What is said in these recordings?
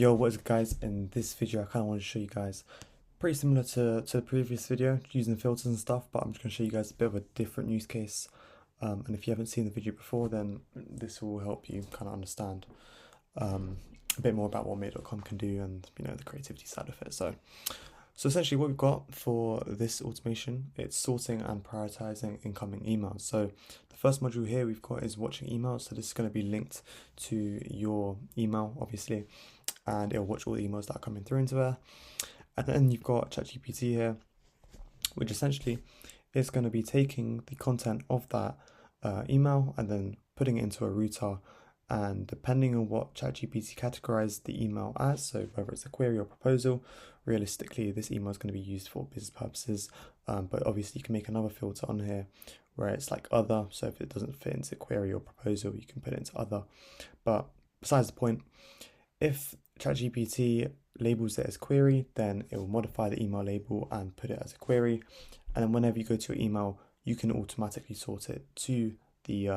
Yo, what is up guys? In this video I kind of want to show you guys pretty similar to the previous video using filters and stuff, but I'm just going to show you guys a bit of a different use case, and if you haven't seen the video before, then this will help you kind of understand a bit more about what Mate.com can do and the creativity side of it. So essentially what we've got for this automation, it's sorting and prioritizing incoming emails. So the first module here we've got is watching emails. So this is going to be linked to your email, obviously, and it'll watch all the emails that are coming through into there. And then you've got ChatGPT here, which essentially is going to be taking the content of that email and then putting it into a router. And depending on what ChatGPT categorized the email as, so whether it's a query or proposal, realistically this email is going to be used for business purposes, but obviously you can make another filter on here where it's like other, so if it doesn't fit into query or proposal you can put it into other. But besides the point, if ChatGPT labels it as query, then it will modify the email label and put it as a query, and then whenever you go to your email you can automatically sort it to the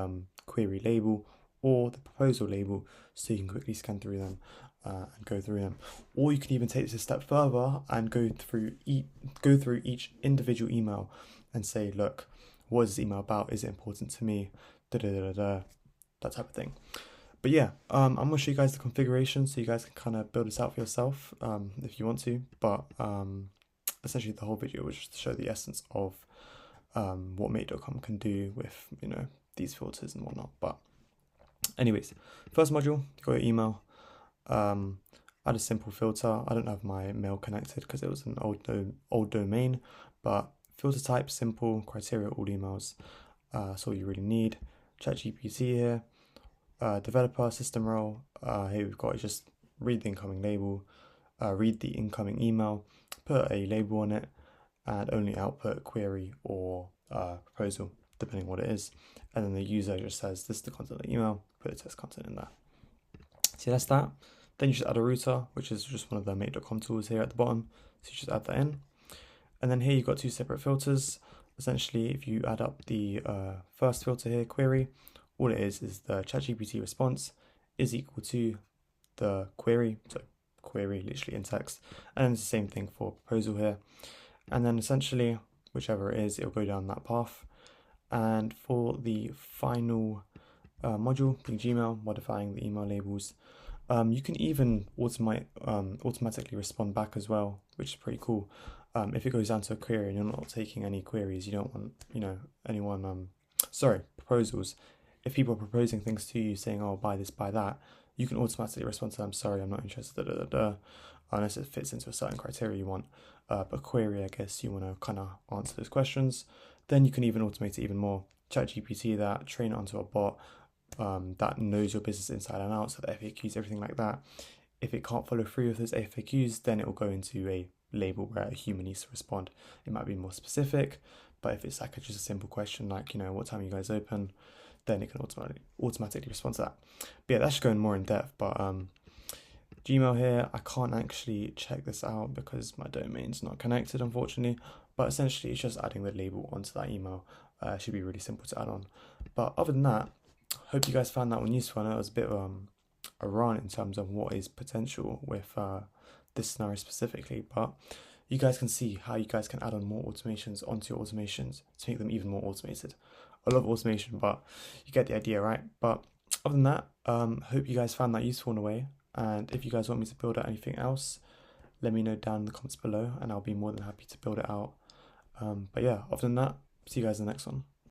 query label or the proposal label, so you can quickly scan through them and go through them. Or you can even take this a step further and go through each individual email and say, look, what is this email about? Is it important to me? Da da da da, that type of thing. But yeah, I'm gonna show you guys the configuration so you guys can kind of build this out for yourself if you want to. But essentially the whole video was just to show the essence of what Mate.com can do with these filters and whatnot. But anyways, first module, you got your email. Add a simple filter. I don't have my mail connected because it was an old domain, but filter type simple, criteria all emails. That's all you really need. ChatGPT here. Developer system role. Here we've got just read the incoming label, read the incoming email, put a label on it, and only output query or proposal, depending on what it is. And then the user just says this is the content of the email, put the test content in there. So that's that. Then you just add a router, which is just one of the Mate.com tools here at the bottom. So you just add that in. And then here you've got two separate filters. Essentially, if you add up the first filter here, query, all it is the ChatGPT response is equal to the query, so query literally in text, and it's the same thing for proposal here. And then essentially, whichever it is, it'll go down that path. And for the final module, being Gmail, modifying the email labels, you can even automatically respond back as well, which is pretty cool. If it goes down to a query and you're not taking any queries, you don't want anyone proposals. If people are proposing things to you saying, oh, buy this, buy that, you can automatically respond to them, sorry, I'm not interested, unless it fits into a certain criteria you want. But query, I guess you want to kind of answer those questions. Then you can even automate it even more. ChatGPT that, train it onto a bot that knows your business inside and out, so the FAQs, everything like that. If it can't follow through with those FAQs, then it will go into a label where a human needs to respond. It might be more specific, but if it's like just a simple question like, what time you guys open, then it can automatically respond to that. But yeah, that's just going more in depth. But Gmail here, I can't actually check this out because my domain's not connected, unfortunately. But essentially, it's just adding the label onto that email. It should be really simple to add on. But other than that, hope you guys found that one useful. I know it was a bit of a run in terms of what is potential with this scenario specifically, but you guys can see how you guys can add on more automations onto your automations to make them even more automated. I love automation, but you get the idea, right? But other than that, hope you guys found that useful in a way. And if you guys want me to build out anything else, let me know down in the comments below and I'll be more than happy to build it out. But yeah, other than that, see you guys in the next one.